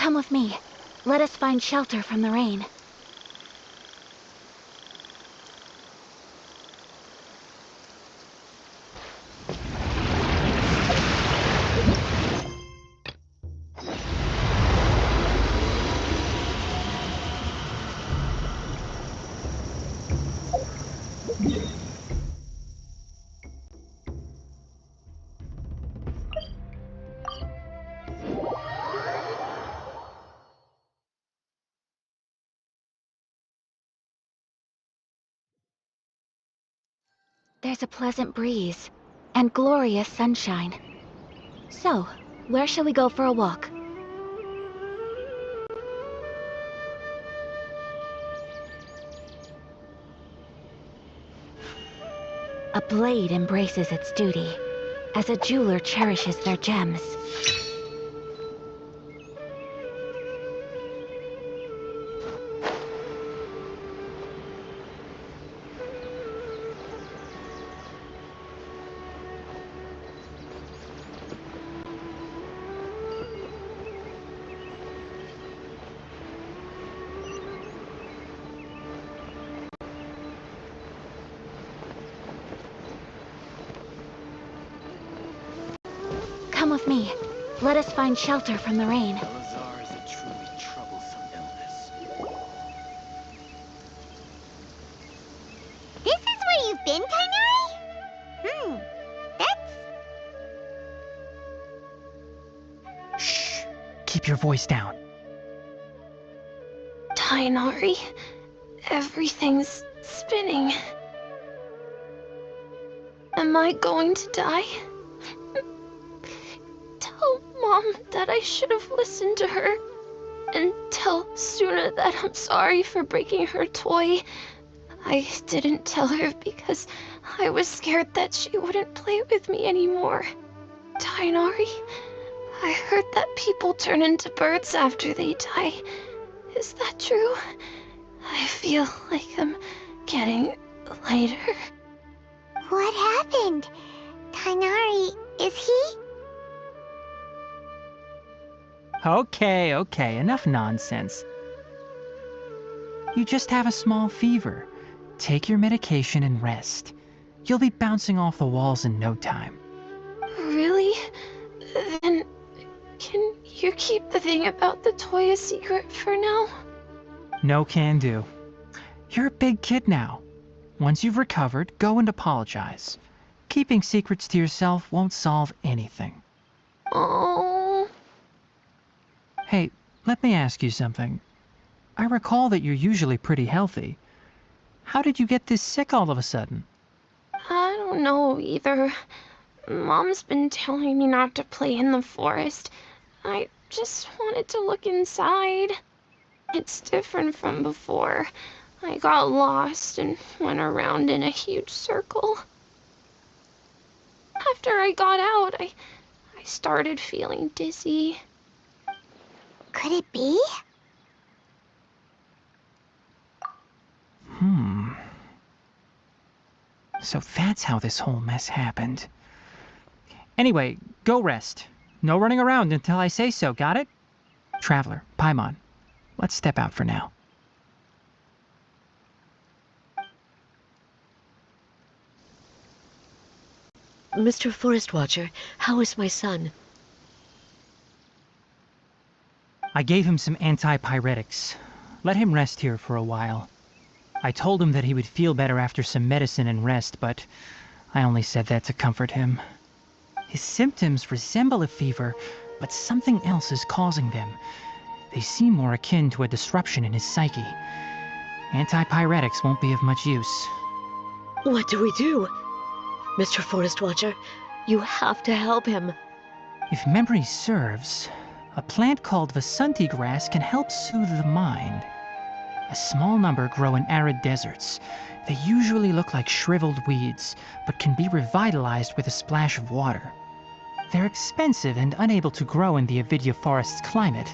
Come with me. Let us find shelter from the rain. There's a pleasant breeze and glorious sunshine. So, where shall we go for a walk? A blade embraces its duty, as a jeweler cherishes their gems. Come with me. Let us find shelter from the rain. Elazar is a truly troublesome illness. This is where you've been, Tighnari? That's... Shh! Keep your voice down. Tighnari, everything's spinning. Am I going to die? Tell Mom that I should have listened to her. And tell Suna that I'm sorry for breaking her toy. I didn't tell her because I was scared that she wouldn't play with me anymore. Tighnari, I heard that people turn into birds after they die. Is that true? I feel like I'm getting lighter. What happened? Tighnari, is he? Okay, enough nonsense. You just have a small fever. Take your medication and rest. You'll be bouncing off the walls in no time. Really? Then can you keep the thing about the toy a secret for now? No can do. You're a big kid now. Once you've recovered, go and apologize. Keeping secrets to yourself won't solve anything. Oh. Hey, let me ask you something. I recall that you're usually pretty healthy. How did you get this sick all of a sudden? I don't know either. Mom's been telling me not to play in the forest. I just wanted to look inside. It's different from before. I got lost and went around in a huge circle. After I got out, I started feeling dizzy. Could it be? So that's how this whole mess happened. Anyway, go rest. No running around until I say so, got it? Traveler, Paimon, let's step out for now. Mr. Forest Watcher, how is my son? I gave him some antipyretics. Let him rest here for a while. I told him that he would feel better after some medicine and rest, but I only said that to comfort him. His symptoms resemble a fever, but something else is causing them. They seem more akin to a disruption in his psyche. Antipyretics won't be of much use. What do we do? Mr. Forest Watcher, you have to help him. If memory serves, a plant called Vasanti grass can help soothe the mind. A small number grow in arid deserts. They usually look like shriveled weeds, but can be revitalized with a splash of water. They're expensive and unable to grow in the Avidya forest's climate,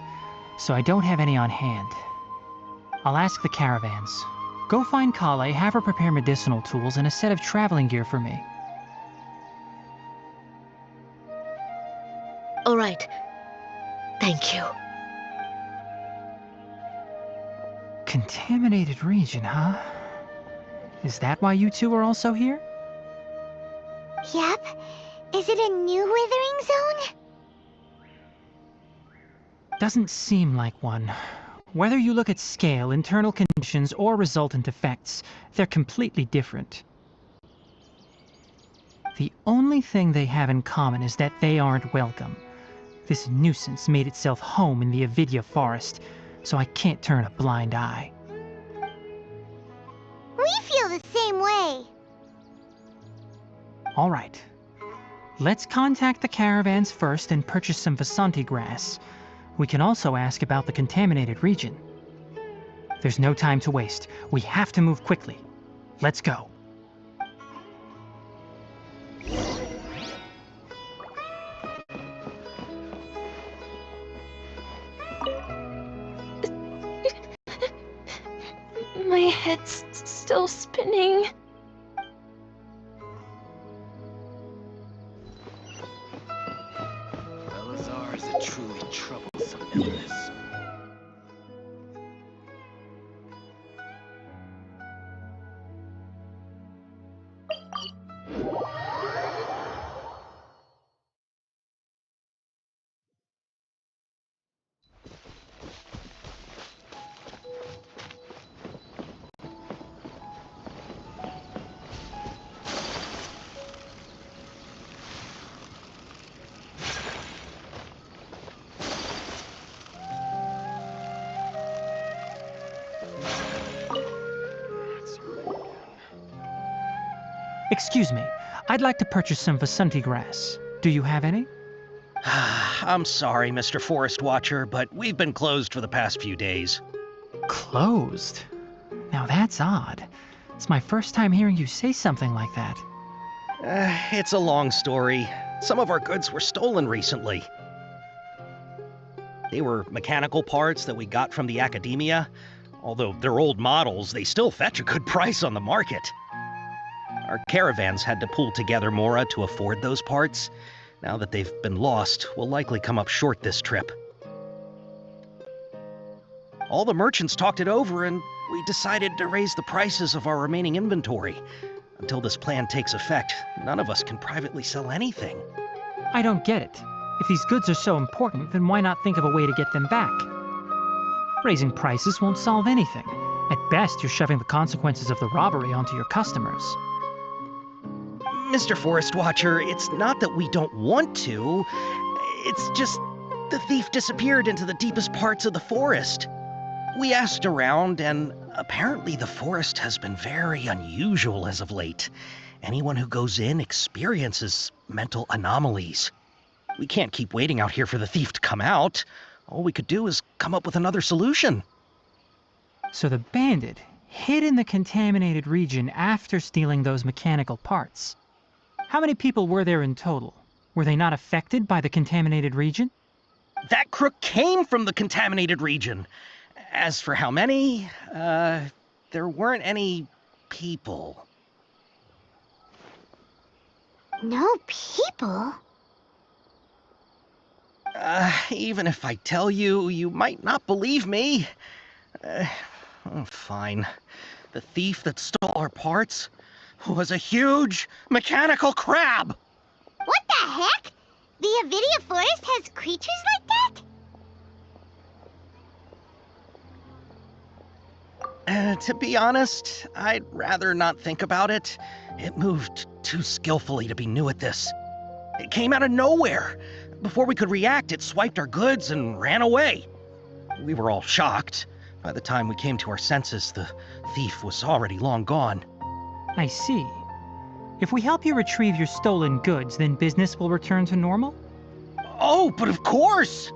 so I don't have any on hand. I'll ask the caravans. Go find Kale, have her prepare medicinal tools and a set of traveling gear for me. All right. Thank you. Contaminated region, huh? Is that why you two are also here? Yep. Is it a new withering zone? Doesn't seem like one. Whether you look at scale, internal conditions, or resultant effects, they're completely different. The only thing they have in common is that they aren't welcome. This nuisance made itself home in the Avidya forest, so I can't turn a blind eye. We feel the same way. All right. Let's contact the caravans first and purchase some Vasanti grass. We can also ask about the contaminated region. There's no time to waste. We have to move quickly. Let's go. My head's still spinning. Belazar is a truly troublesome illness. Excuse me. I'd like to purchase some Vasanti grass. Do you have any? I'm sorry, Mr. Forest Watcher, but we've been closed for the past few days. Closed? Now that's odd. It's my first time hearing you say something like that. It's a long story. Some of our goods were stolen recently. They were mechanical parts that we got from the academia. Although they're old models, they still fetch a good price on the market. Our caravans had to pull together Mora to afford those parts. Now that they've been lost, we'll likely come up short this trip. All the merchants talked it over, and we decided to raise the prices of our remaining inventory. Until this plan takes effect, none of us can privately sell anything. I don't get it. If these goods are so important, then why not think of a way to get them back? Raising prices won't solve anything. At best, you're shoving the consequences of the robbery onto your customers. Mr. Forest Watcher, it's not that we don't want to. It's just the thief disappeared into the deepest parts of the forest. We asked around, and apparently the forest has been very unusual as of late. Anyone who goes in experiences mental anomalies. We can't keep waiting out here for the thief to come out. All we could do is come up with another solution. So the bandit hid in the contaminated region after stealing those mechanical parts. How many people were there in total? Were they not affected by the contaminated region? That crook came from the contaminated region. As for how many, there weren't any people. No people? Even if I tell you, you might not believe me. Fine. The thief that stole our parts was a huge mechanical crab! What the heck? The Avidya forest has creatures like that? To be honest, I'd rather not think about it. It moved too skillfully to be new at this. It came out of nowhere. Before we could react, it swiped our goods and ran away. We were all shocked. By the time we came to our senses, the thief was already long gone. I see. If we help you retrieve your stolen goods, then business will return to normal? Oh, but of course!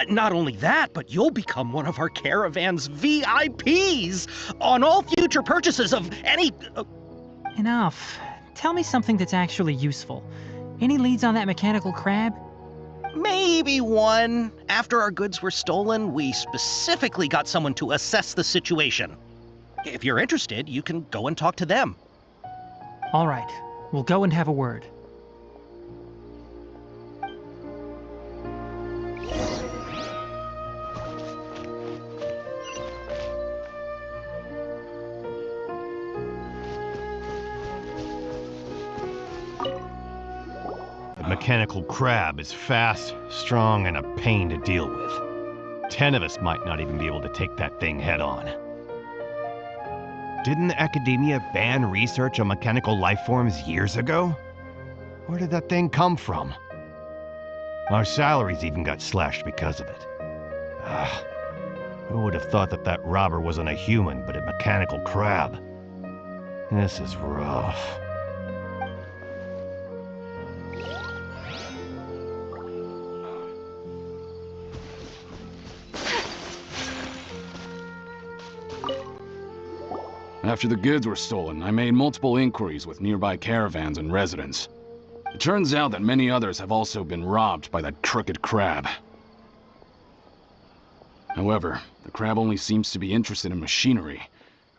Not only that, but you'll become one of our caravan's VIPs on all future purchases of any... Enough. Tell me something that's actually useful. Any leads on that mechanical crab? Maybe one. After our goods were stolen, we specifically got someone to assess the situation. If you're interested, you can go and talk to them. All right. We'll go and have a word. mechanical crab is fast, strong, and a pain to deal with. 10 of us might not even be able to take that thing head on. Didn't academia ban research on mechanical life forms years ago? Where did that thing come from? Our salaries even got slashed because of it. Who would have thought that that robber wasn't a human, but a mechanical crab? This is rough. After the goods were stolen, I made multiple inquiries with nearby caravans and residents. It turns out that many others have also been robbed by that crooked crab. However, the crab only seems to be interested in machinery.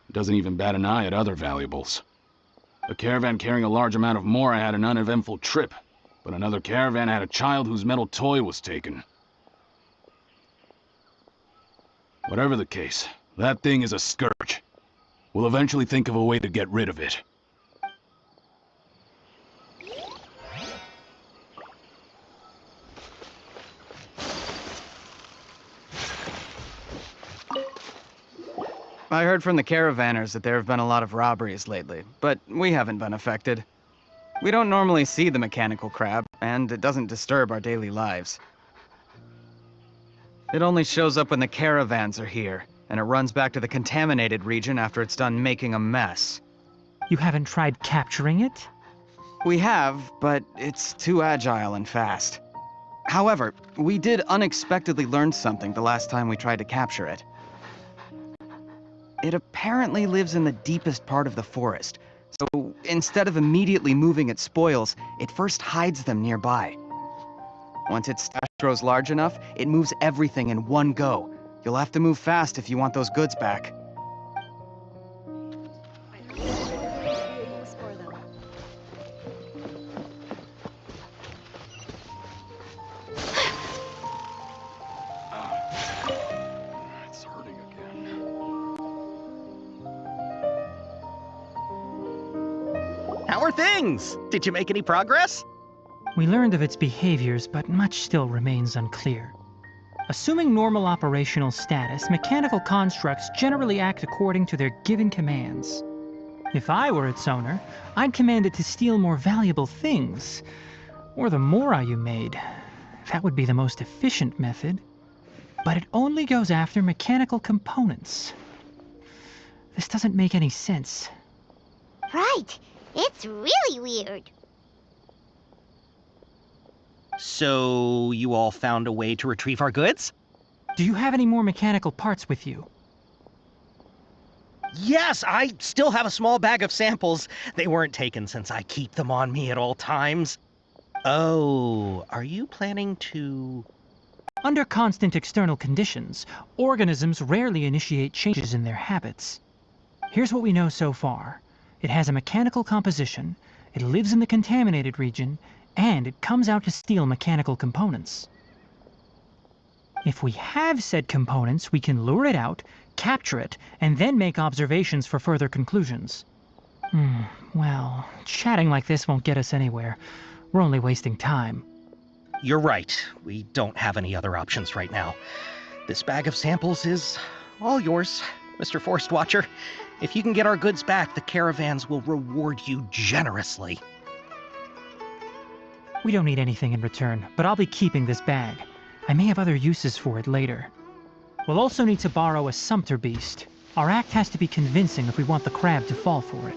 It doesn't even bat an eye at other valuables. A caravan carrying a large amount of Mora had an uneventful trip, but another caravan had a child whose metal toy was taken. Whatever the case, that thing is a scourge. We'll eventually think of a way to get rid of it. I heard from the caravanners that there have been a lot of robberies lately, but we haven't been affected. We don't normally see the mechanical crab, and it doesn't disturb our daily lives. It only shows up when the caravans are here, and it runs back to the contaminated region after it's done making a mess. You haven't tried capturing it? We have, but it's too agile and fast. However, we did unexpectedly learn something the last time we tried to capture it. It apparently lives in the deepest part of the forest, so instead of immediately moving its spoils, it first hides them nearby. Once its stash grows large enough, it moves everything in one go. You'll have to move fast if you want those goods back. It's hurting again. How are things? Did you make any progress? We learned of its behaviors, but much still remains unclear. Assuming normal operational status, mechanical constructs generally act according to their given commands. If I were its owner, I'd command it to steal more valuable things, or the Mora you made. That would be the most efficient method. But it only goes after mechanical components. This doesn't make any sense. Right. It's really weird. So, you all found a way to retrieve our goods? Do you have any more mechanical parts with you? Yes, I still have a small bag of samples. They weren't taken since I keep them on me at all times. Oh, are you planning to... Under constant external conditions, organisms rarely initiate changes in their habits. Here's what we know so far. It has a mechanical composition, it lives in the contaminated region, and it comes out to steal mechanical components. If we have said components, we can lure it out, capture it, and then make observations for further conclusions. Well, chatting like this won't get us anywhere. We're only wasting time. You're right. We don't have any other options right now. This bag of samples is all yours, Mr. Forest Watcher. If you can get our goods back, the caravans will reward you generously. We don't need anything in return, but I'll be keeping this bag. I may have other uses for it later. We'll also need to borrow a sumpter beast. Our act has to be convincing if we want the crab to fall for it.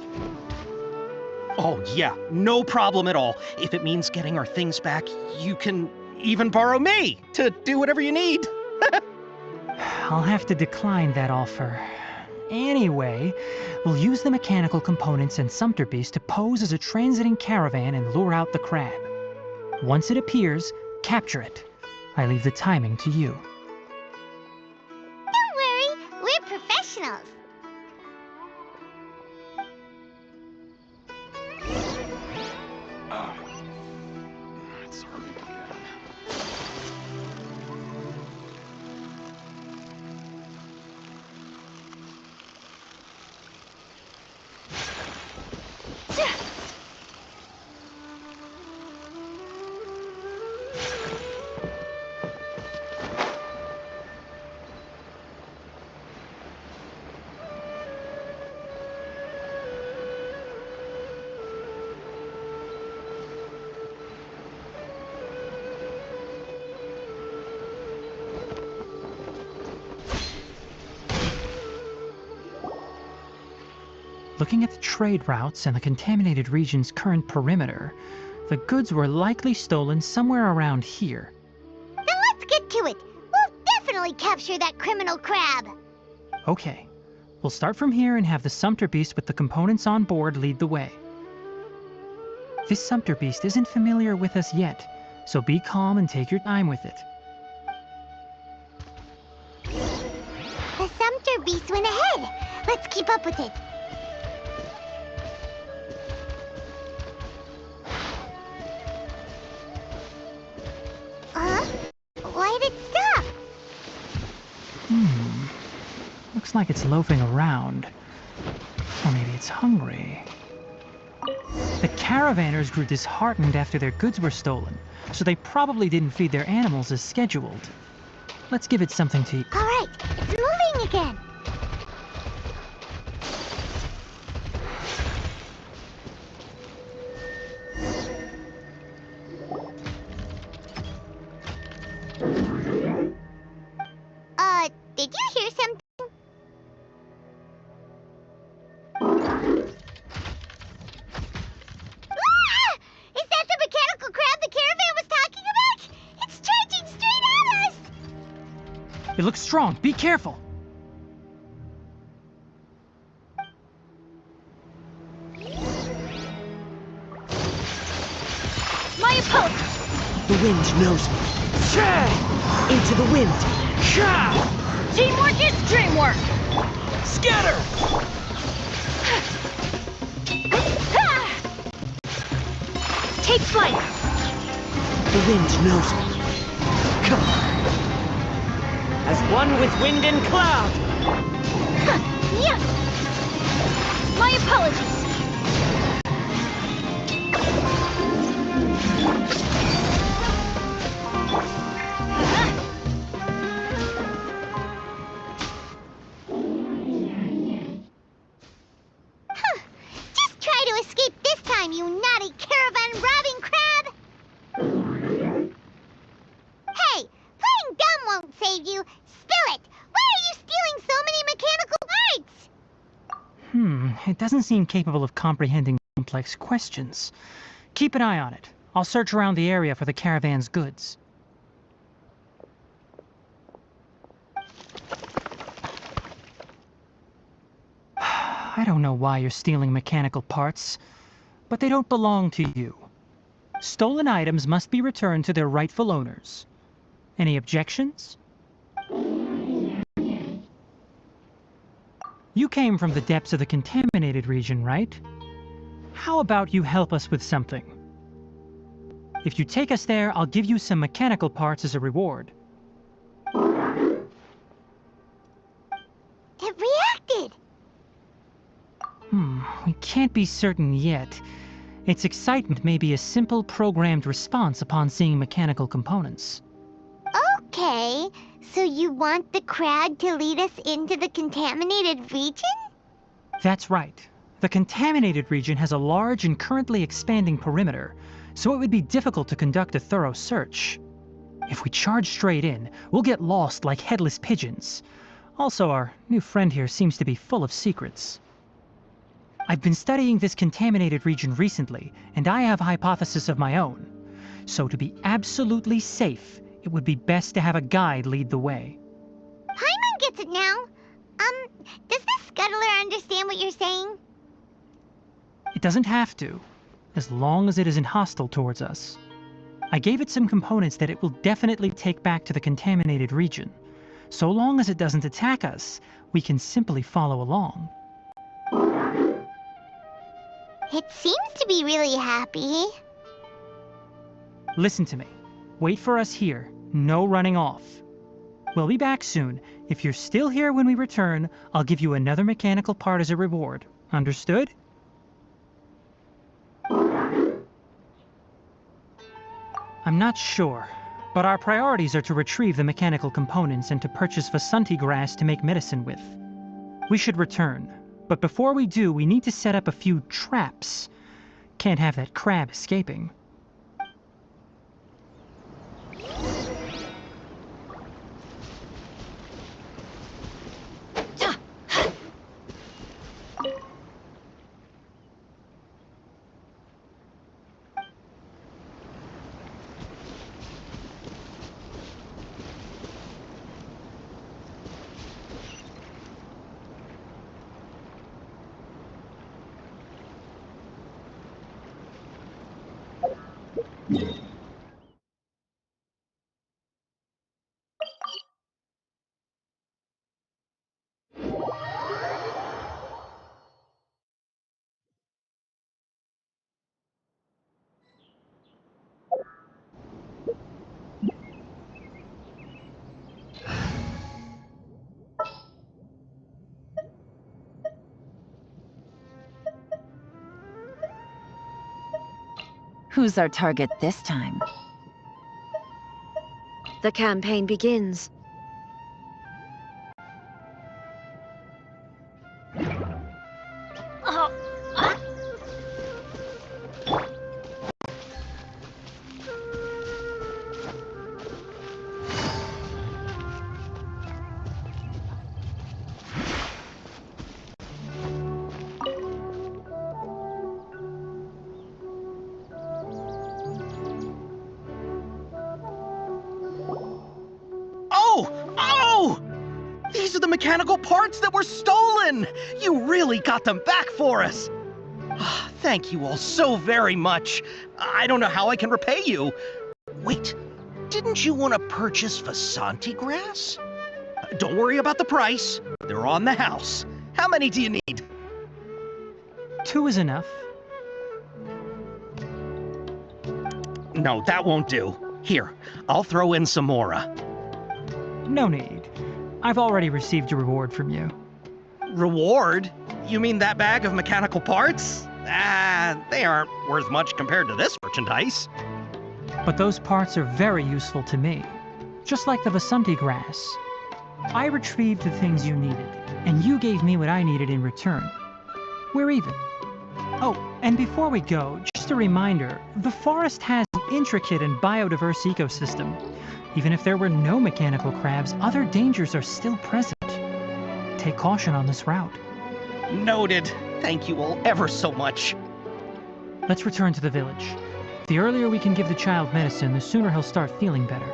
Oh yeah, no problem at all. If it means getting our things back, you can even borrow me to do whatever you need. I'll have to decline that offer. Anyway, we'll use the mechanical components and sumpter beast to pose as a transiting caravan and lure out the crab. Once it appears, capture it. I leave the timing to you. Don't worry, we're professionals. It's hurting again. Looking at the trade routes and the contaminated region's current perimeter, the goods were likely stolen somewhere around here. Then let's get to it. We'll definitely capture that criminal crab. Okay, we'll start from here and have the Sumpter Beast with the components on board lead the way. This Sumpter Beast isn't familiar with us yet, so be calm and take your time with it. The Sumpter Beast went ahead. Let's keep up with it. Huh? Why'd it stop? Looks like it's loafing around. Or maybe it's hungry. The caravanners grew disheartened after their goods were stolen, so they probably didn't feed their animals as scheduled. Let's give it something to eat. All right, it's moving again. Did you hear something? Ah! Is that the mechanical crab the caravan was talking about? It's charging straight at us! It looks strong. Be careful. My approach! The wind knows me. Into the wind. Teamwork is dreamwork! Scatter! Take flight! The wind knows me. Come on. As one with wind and cloud. Yeah! My apologies! Just try to escape this time, you naughty caravan-robbing crab! Hey, playing dumb won't save you. Spill it! Why are you stealing so many mechanical parts? It doesn't seem capable of comprehending complex questions. Keep an eye on it. I'll search around the area for the caravan's goods. I don't know why you're stealing mechanical parts, but they don't belong to you. Stolen items must be returned to their rightful owners. Any objections? You came from the depths of the contaminated region, right? How about you help us with something? If you take us there, I'll give you some mechanical parts as a reward. It reacted! We can't be certain yet. Its excitement may be a simple programmed response upon seeing mechanical components. Okay, so you want the crowd to lead us into the contaminated region? That's right. The contaminated region has a large and currently expanding perimeter, so it would be difficult to conduct a thorough search. If we charge straight in, we'll get lost like headless pigeons. Also, our new friend here seems to be full of secrets. I've been studying this contaminated region recently, and I have a hypothesis of my own. So to be absolutely safe, it would be best to have a guide lead the way. Paimon gets it now. Does the scuttler understand what you're saying? It doesn't have to, as long as it isn't hostile towards us. I gave it some components that it will definitely take back to the contaminated region. So long as it doesn't attack us, we can simply follow along. It seems to be really happy. Listen to me. Wait for us here. No running off. We'll be back soon. If you're still here when we return, I'll give you another mechanical part as a reward. Understood? I'm not sure, but our priorities are to retrieve the mechanical components and to purchase Vasanti grass to make medicine with. We should return, but before we do, we need to set up a few traps. Can't have that crab escaping. Who's our target this time? The campaign begins. Oh. Oh! Oh! These are the mechanical parts that were stolen! You really got them back for us! Ah, thank you all so very much. I don't know how I can repay you. Wait, didn't you want to purchase Vasanti grass? Don't worry about the price. They're on the house. How many do you need? 2 is enough. No, that won't do. Here, I'll throw in some more. No need. I've already received a reward from you. Reward? You mean that bag of mechanical parts? Ah, they aren't worth much compared to this merchandise. But those parts are very useful to me. Just like the Vasanti grass. I retrieved the things you needed, and you gave me what I needed in return. We're even. Oh, and before we go, just a reminder, the forest has an intricate and biodiverse ecosystem. Even if there were no mechanical crabs, other dangers are still present. Take caution on this route. Noted. Thank you all ever so much. Let's return to the village. The earlier we can give the child medicine, the sooner he'll start feeling better.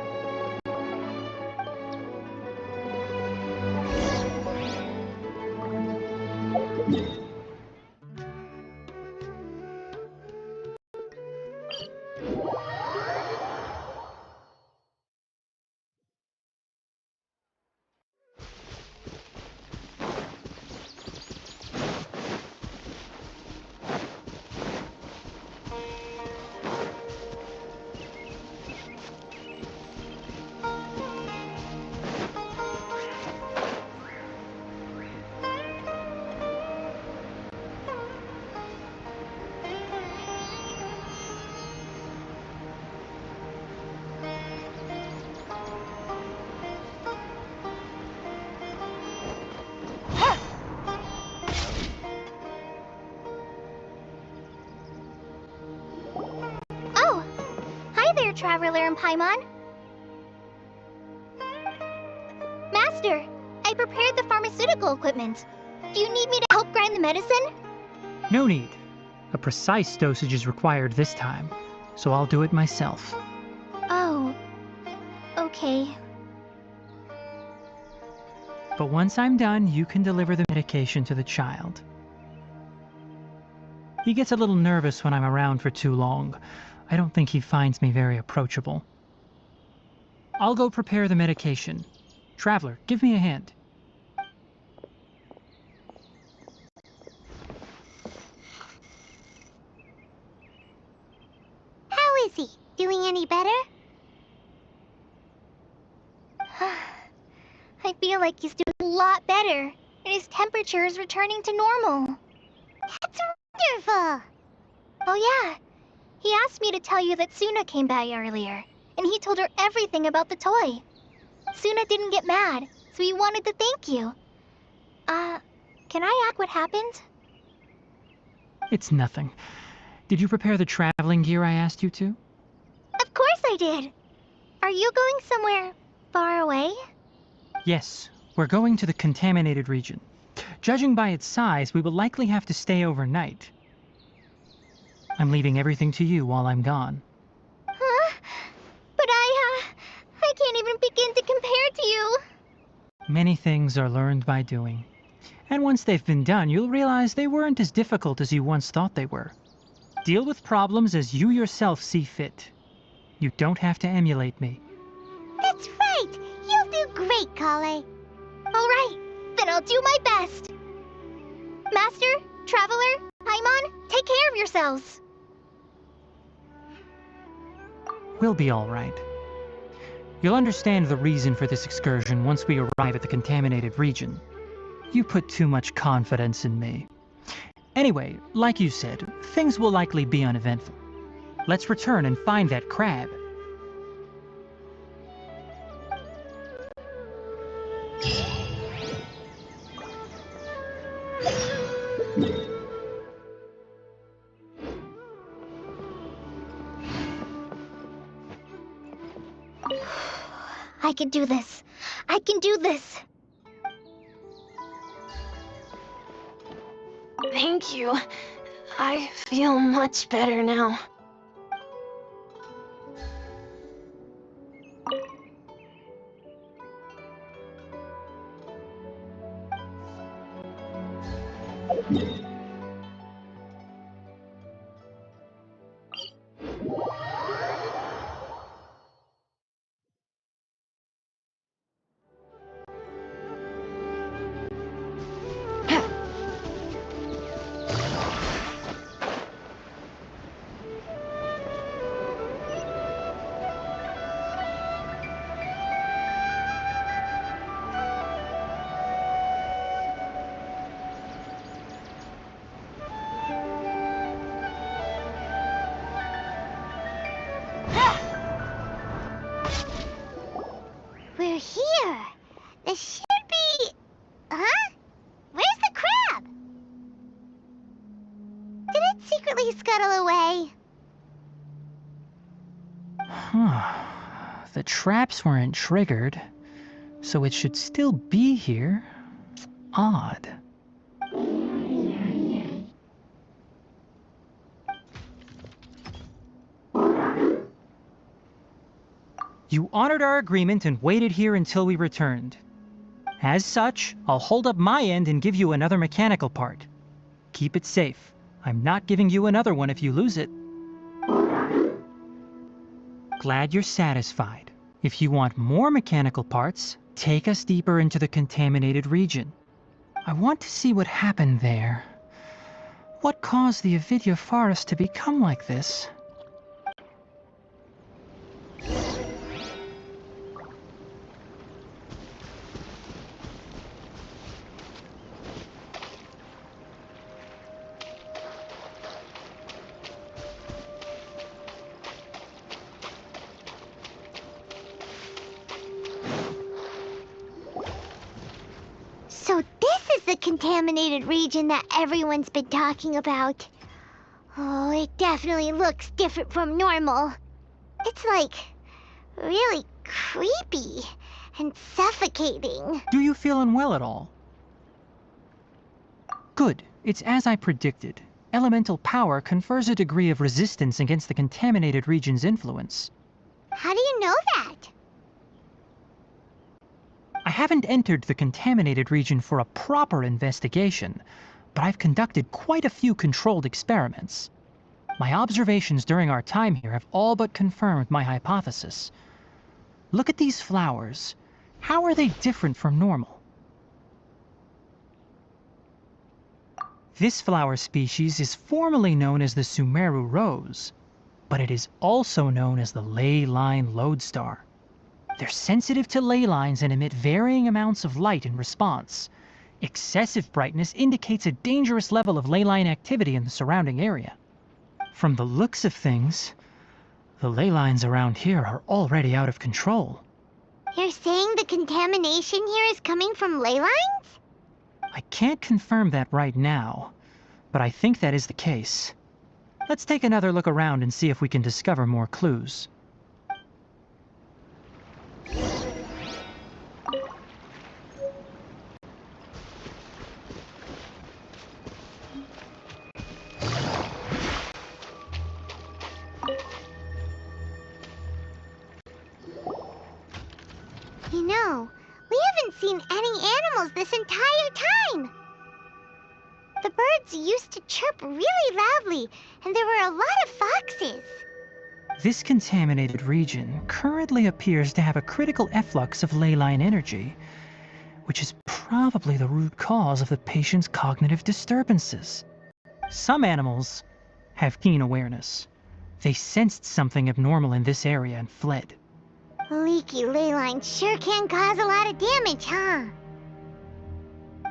Oh! Hi there, Traveler and Paimon. Master, I prepared the pharmaceutical equipment. Do you need me to help grind the medicine? No need. A precise dosage is required this time, so I'll do it myself. Oh. Okay. But once I'm done, you can deliver the medication to the child. He gets a little nervous when I'm around for too long. I don't think he finds me very approachable. I'll go prepare the medication. Traveler, give me a hand. How is he? Doing any better? I feel like he's doing a lot better, and his temperature is returning to normal. That's wonderful! Oh yeah, he asked me to tell you that Suna came by earlier, and he told her everything about the toy. Suna didn't get mad, so he wanted to thank you. Can I ask what happened? It's nothing. Did you prepare the traveling gear I asked you to? Of course I did! Are you going somewhere far away? Yes, we're going to the contaminated region. Judging by its size, we will likely have to stay overnight. I'm leaving everything to you while I'm gone. Huh? But I can't even begin to compare to you. Many things are learned by doing. And once they've been done, you'll realize they weren't as difficult as you once thought they were. Deal with problems as you yourself see fit. You don't have to emulate me. That's right! You'll do great, Kale. Alright, then I'll do my best. Master, Traveler, Paimon, take care of yourselves. We'll be all right. You'll understand the reason for this excursion once we arrive at the contaminated region. You put too much confidence in me. Anyway, like you said, things will likely be uneventful. Let's return and find that crab. I can do this. I can do this. Thank you. I feel much better now. We're here. This should be... Huh? Where's the crab? Did it secretly scuttle away? Huh. The traps weren't triggered, so it should still be here. Odd. You honored our agreement and waited here until we returned. As such, I'll hold up my end and give you another mechanical part. Keep it safe. I'm not giving you another one if you lose it. Glad you're satisfied. If you want more mechanical parts, take us deeper into the contaminated region. I want to see what happened there. What caused the Avidya forest to become like this? So this is the contaminated region that everyone's been talking about. Oh, it definitely looks different from normal. It's like really creepy and suffocating. Do you feel unwell at all? Good. It's as I predicted. Elemental power confers a degree of resistance against the contaminated region's influence. How do you know that? I haven't entered the contaminated region for a proper investigation, but I've conducted quite a few controlled experiments. My observations during our time here have all but confirmed my hypothesis. Look at these flowers. How are they different from normal? This flower species is formally known as the Sumeru rose, but it is also known as the ley line lodestar. They're sensitive to ley lines and emit varying amounts of light in response. Excessive brightness indicates a dangerous level of ley line activity in the surrounding area. From the looks of things, the ley lines around here are already out of control. You're saying the contamination here is coming from ley lines? I can't confirm that right now, but I think that is the case. Let's take another look around and see if we can discover more clues. You know, we haven't seen any animals this entire time. The birds used to chirp really loudly, and there were a lot of foxes. This contaminated region currently appears to have a critical efflux of ley line energy, which is probably the root cause of the patient's cognitive disturbances. Some animals have keen awareness. They sensed something abnormal in this area and fled. Leaky ley lines sure can cause a lot of damage, huh?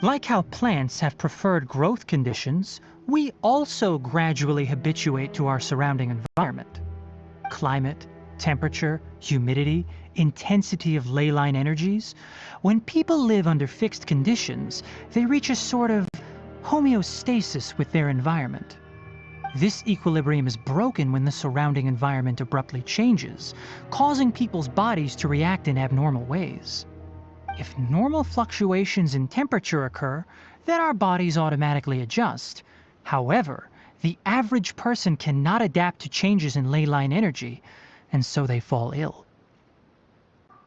Like how plants have preferred growth conditions, We also gradually habituate to our surrounding environment. Climate, temperature, humidity, intensity of ley line energies. When people live under fixed conditions, they reach a sort of homeostasis with their environment. This equilibrium is broken when the surrounding environment abruptly changes, causing people's bodies to react in abnormal ways. If normal fluctuations in temperature occur, then our bodies automatically adjust. However, the average person cannot adapt to changes in ley line energy, and so they fall ill.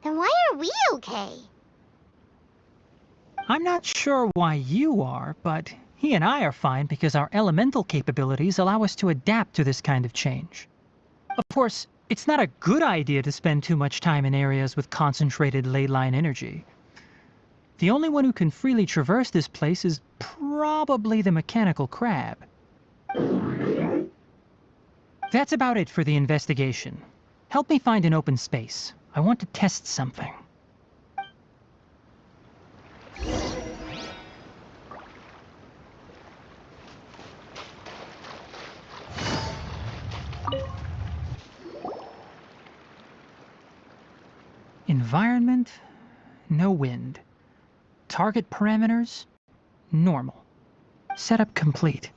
Then why are we okay? I'm not sure why you are, but he and I are fine because our elemental capabilities allow us to adapt to this kind of change. Of course, it's not a good idea to spend too much time in areas with concentrated ley line energy. The only one who can freely traverse this place is probably the mechanical crab. That's about it for the investigation. Help me find an open space. I want to test something. Environment, no wind. Target parameters, normal. Setup complete.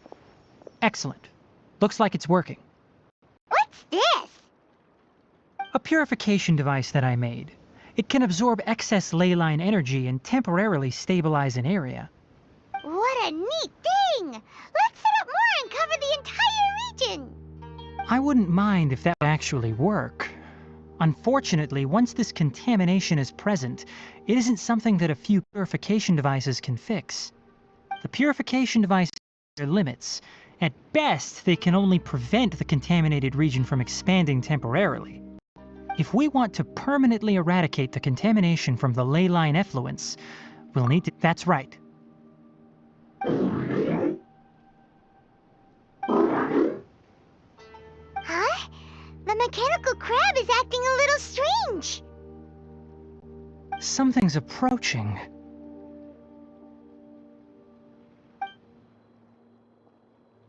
Excellent. Looks like it's working. What's this? A purification device that I made. It can absorb excess ley line energy and temporarily stabilize an area. What a neat thing! Let's set up more and cover the entire region! I wouldn't mind if that would actually work. Unfortunately, once this contamination is present, it isn't something that a few purification devices can fix. The purification devices have their limits. At best, they can only prevent the contaminated region from expanding temporarily. If we want to permanently eradicate the contamination from the ley line effluents, we'll need to... That's right. Huh? The mechanical crab is acting a little strange. Something's approaching.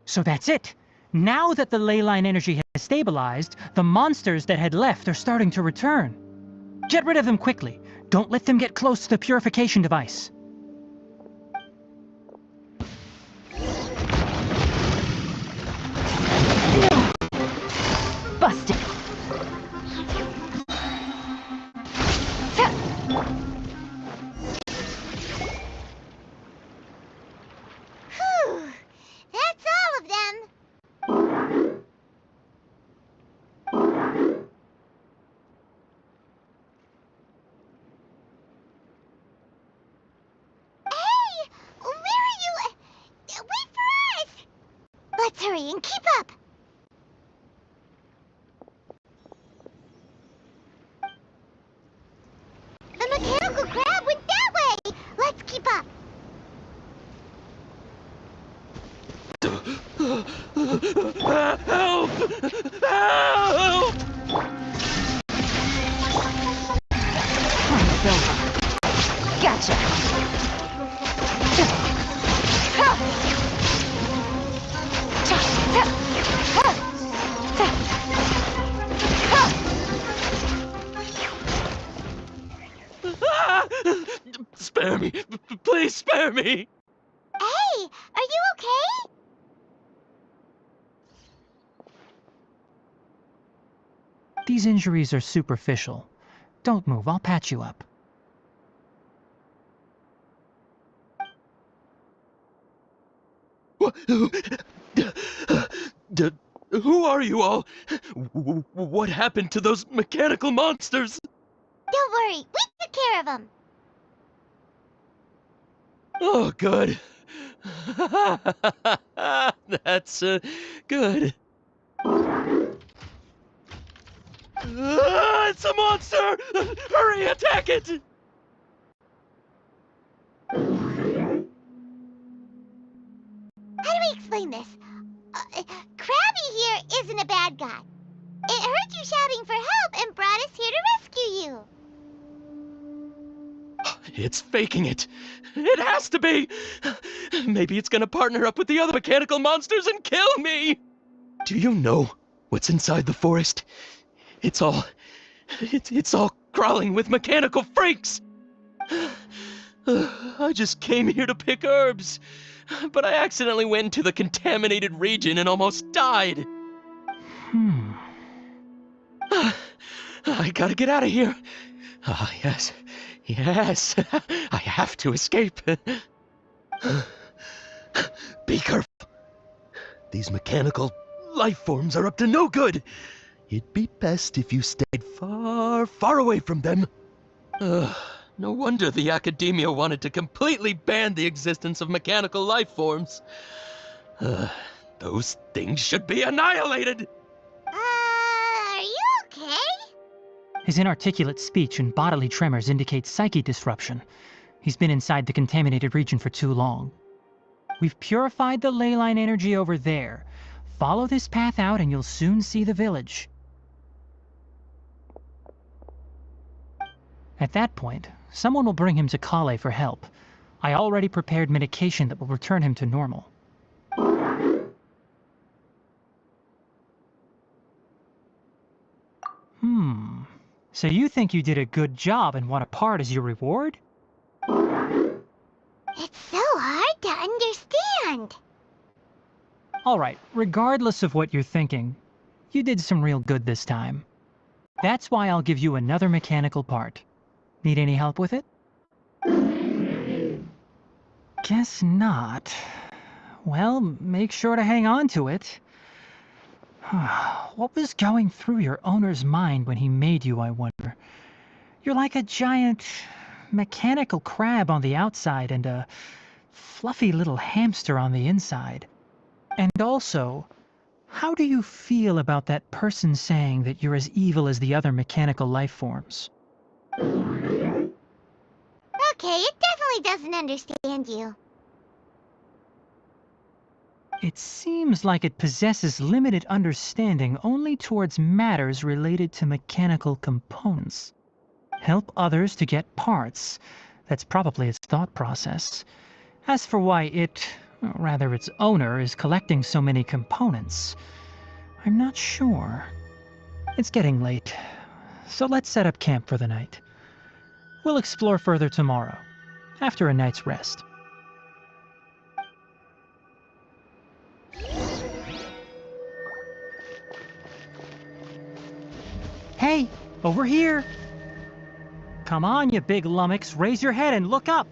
So that's it. Now that the ley line energy has stabilized, the monsters that had left are starting to return. Get rid of them quickly. Don't let them get close to the purification device. Busted. Whew. That's all of them. Hey! Where are you? Wait for us! Let's hurry and keep up! The mechanical crab went that way! Let's keep up! Help! Help! It's over. Gotcha. Spare me! Please spare me! Hey! Are you okay? These injuries are superficial. Don't move, I'll patch you up. Who are you all? What happened to those mechanical monsters? Don't worry, we took care of them. Oh, good. That's good. It's a monster! Hurry, attack it! How do we explain this? Krabby here isn't a bad guy. It heard you shouting for help and brought us here to rescue you. It's faking it. It has to be. Maybe it's gonna partner up with the other mechanical monsters and kill me. Do you know what's inside the forest? It's all crawling with mechanical freaks. I just came here to pick herbs, but I accidentally went into the contaminated region and almost died. I gotta get out of here. Ah, yes. Yes. I have to escape. Be careful. These mechanical life forms are up to no good. It'd be best if you stayed far, far away from them. No wonder the Academia wanted to completely ban the existence of mechanical life forms. Those things should be annihilated! Are you okay? His inarticulate speech and bodily tremors indicate psyche disruption. He's been inside the contaminated region for too long. We've purified the ley line energy over there. Follow this path out and you'll soon see the village. At that point, someone will bring him to Kale for help. I already prepared medication that will return him to normal. So you think you did a good job and want a part as your reward? It's so hard to understand. Alright, regardless of what you're thinking, you did some real good this time. That's why I'll give you another mechanical part. Need any help with it? Guess not. Well, make sure to hang on to it. What was going through your owner's mind when he made you, I wonder? You're like a giant mechanical crab on the outside and a fluffy little hamster on the inside. And also, how do you feel about that person saying that you're as evil as the other mechanical life forms? Okay, it definitely doesn't understand you. It seems like it possesses limited understanding only towards matters related to mechanical components. Help others to get parts. That's probably its thought process. As for why it, or rather its owner, is collecting so many components, I'm not sure. It's getting late, so let's set up camp for the night. We'll explore further tomorrow, after a night's rest. Hey, over here! Come on, you big lummox, raise your head and look up!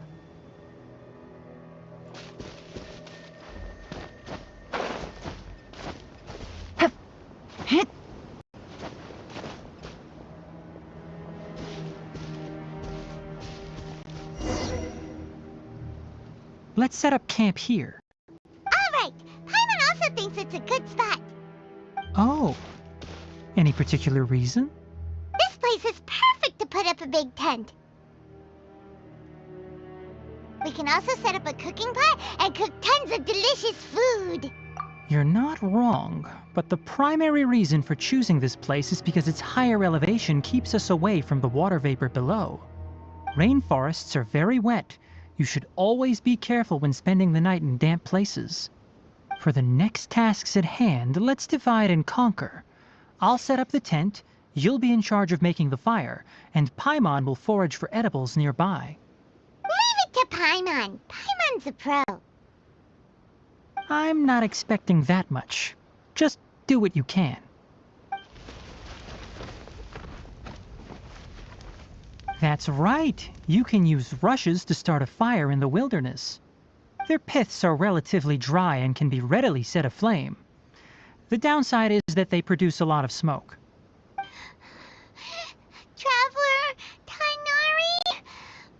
Let's set up camp here. Alright, Paimon also thinks it's a good spot. Oh, any particular reason? This place is perfect to put up a big tent. We can also set up a cooking pot and cook tons of delicious food. You're not wrong, but the primary reason for choosing this place is because its higher elevation keeps us away from the water vapor below. Rainforests are very wet. You should always be careful when spending the night in damp places. For the next tasks at hand, let's divide and conquer. I'll set up the tent, you'll be in charge of making the fire, and Paimon will forage for edibles nearby. Leave it to Paimon. Paimon's a pro. I'm not expecting that much. Just do what you can. That's right. You can use rushes to start a fire in the wilderness. Their piths are relatively dry and can be readily set aflame. The downside is that they produce a lot of smoke. Traveler, Tighnari,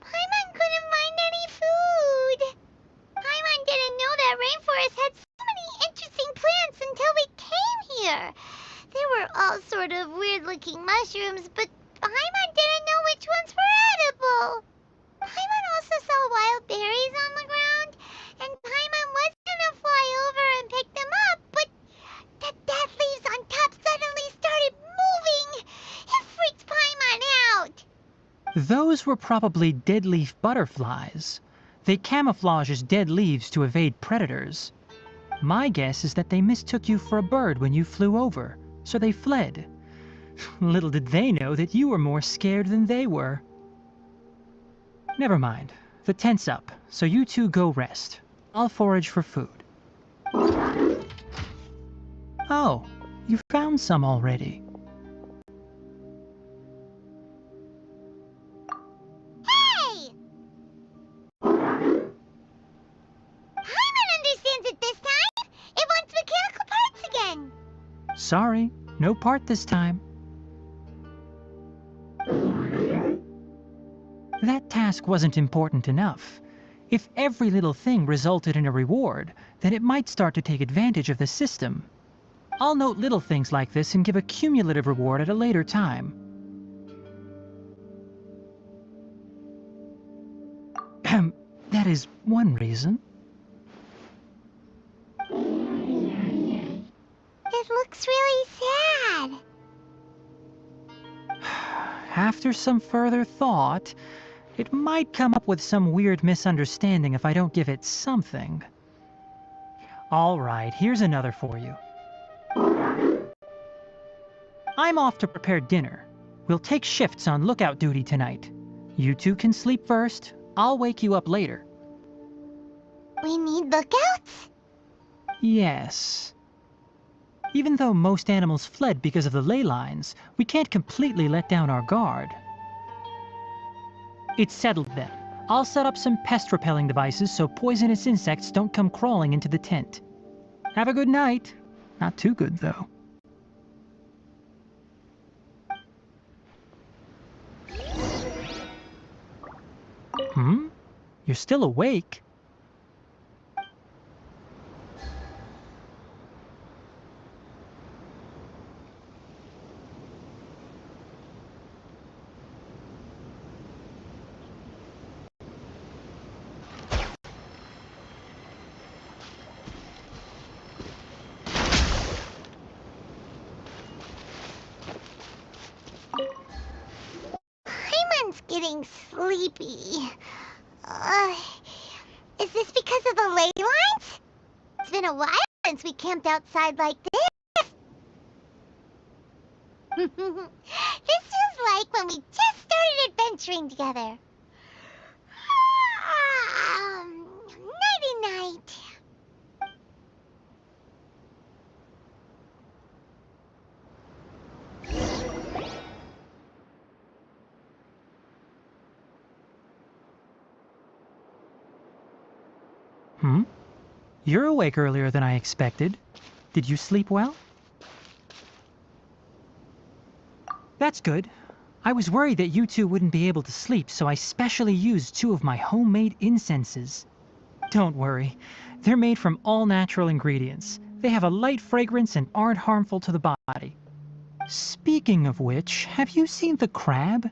Paimon couldn't find any food. Paimon didn't know that rainforest had so many interesting plants until we came here. They were all sort of weird-looking mushrooms, but Paimon didn't know which ones were edible. Paimon also saw wild berries on the ground, and Paimon was gonna fly over and pick them up, but the dead leaves on top suddenly started moving. It freaked Paimon out. Those were probably deadleaf butterflies. They camouflage as dead leaves to evade predators. My guess is that they mistook you for a bird when you flew over, so they fled. Little did they know that you were more scared than they were. Never mind. The tent's up, so you two go rest. I'll forage for food. Oh, you found some already. Hey! Paimon understands it this time! It wants mechanical parts again! Sorry, no part this time. That task wasn't important enough. If every little thing resulted in a reward, then it might start to take advantage of the system. I'll note little things like this and give a cumulative reward at a later time. That is one reason. It looks really sad. After some further thought, it might come up with some weird misunderstanding if I don't give it something. All right, here's another for you. I'm off to prepare dinner. We'll take shifts on lookout duty tonight. You two can sleep first. I'll wake you up later. We need lookouts? Yes. Even though most animals fled because of the ley lines, we can't completely let down our guard. It's settled then. I'll set up some pest-repelling devices so poisonous insects don't come crawling into the tent. Have a good night. Not too good, though. You're still awake? Paimon's getting sleepy. Is this because of the ley lines? It's been a while since we camped outside like this. This feels like when we just started adventuring together. Nighty-night. You're awake earlier than I expected. Did you sleep well? That's good. I was worried that you two wouldn't be able to sleep, so I specially used 2 of my homemade incenses. Don't worry. They're made from all natural ingredients. They have a light fragrance and aren't harmful to the body. Speaking of which, have you seen the crab?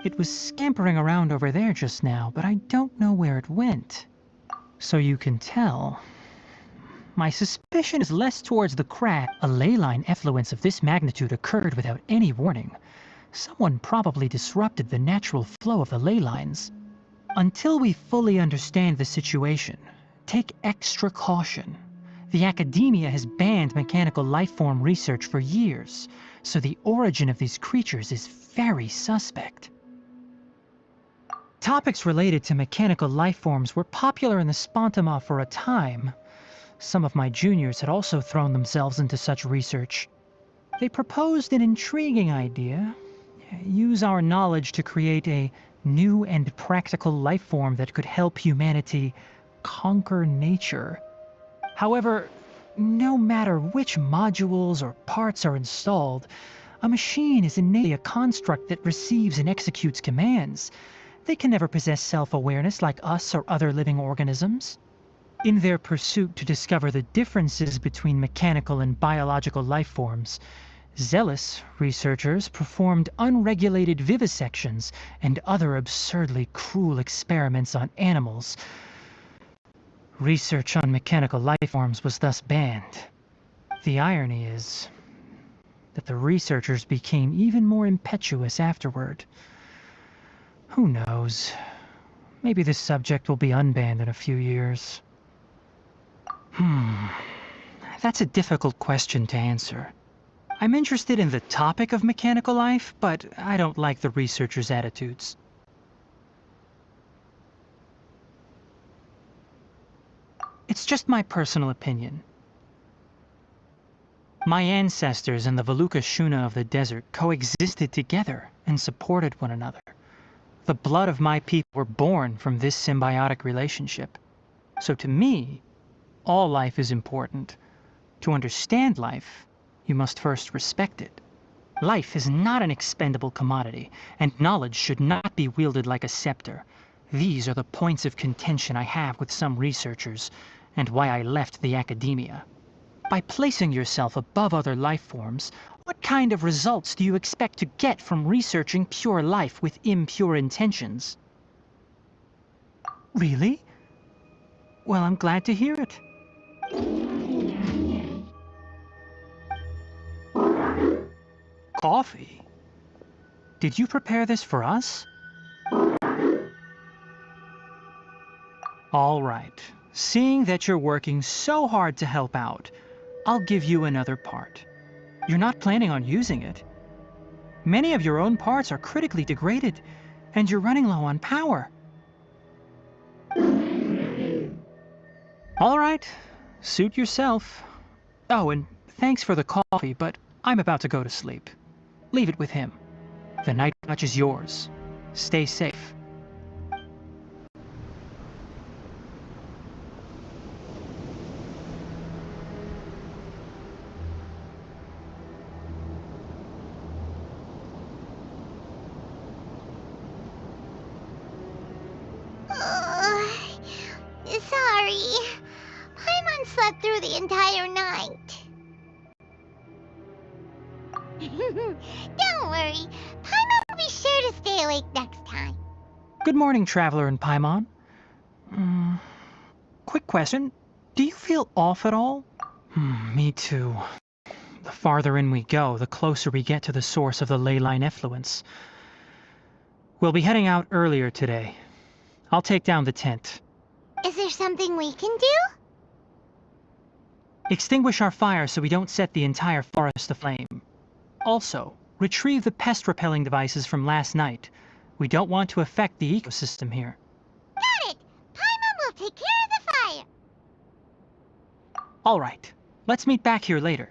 It was scampering around over there just now, but I don't know where it went. So you can tell. My suspicion is less towards the crab. A ley line effluence of this magnitude occurred without any warning. Someone probably disrupted the natural flow of the ley lines. Until we fully understand the situation, take extra caution. The academia has banned mechanical lifeform research for years, so the origin of these creatures is very suspect. Topics related to mechanical lifeforms were popular in the Spontama for a time. Some of my juniors had also thrown themselves into such research. They proposed an intriguing idea. Use our knowledge to create a new and practical lifeform that could help humanity conquer nature. However, no matter which modules or parts are installed, a machine is innately a construct that receives and executes commands. They can never possess self-awareness like us or other living organisms. In their pursuit to discover the differences between mechanical and biological lifeforms, zealous researchers performed unregulated vivisections and other absurdly cruel experiments on animals. Research on mechanical lifeforms was thus banned. The irony is, that the researchers became even more impetuous afterward. Who knows? Maybe this subject will be unbanned in a few years. That's a difficult question to answer. I'm interested in the topic of mechanical life, but I don't like the researchers' attitudes. It's just my personal opinion. My ancestors and the Valuka Shuna of the desert coexisted together and supported one another. The blood of my people were born from this symbiotic relationship. So to me, all life is important. To understand life, you must first respect it. Life is not an expendable commodity, and knowledge should not be wielded like a scepter. These are the points of contention I have with some researchers, and why I left the academia. By placing yourself above other life forms, what kind of results do you expect to get from researching pure life with impure intentions? Really? Well, I'm glad to hear it. Coffee? Did you prepare this for us? All right. Seeing that you're working so hard to help out, I'll give you another part. You're not planning on using it. Many of your own parts are critically degraded, and you're running low on power. All right. Suit yourself. Oh, and thanks for the coffee, but I'm about to go to sleep. Leave it with him. The night watch is yours. Stay safe. Sorry. Paimon slept through the entire night. Don't worry. Paimon will be sure to stay awake next time. Good morning, Traveler and Paimon. Quick question. Do you feel off at all? Me too. The farther in we go, the closer we get to the source of the ley line effluence. We'll be heading out earlier today. I'll take down the tent. Is there something we can do? Extinguish our fire so we don't set the entire forest aflame. Also, retrieve the pest-repelling devices from last night. We don't want to affect the ecosystem here. Got it! Paimon will take care of the fire! All right. Let's meet back here later.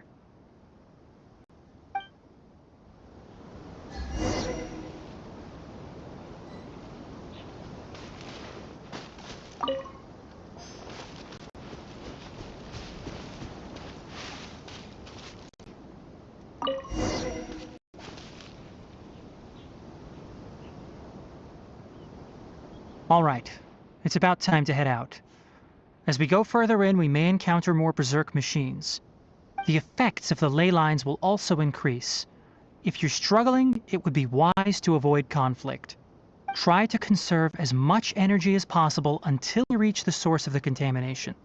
All right. It's about time to head out. As we go further in, we may encounter more berserk machines. The effects of the ley lines will also increase. If you're struggling, it would be wise to avoid conflict. Try to conserve as much energy as possible until you reach the source of the contamination.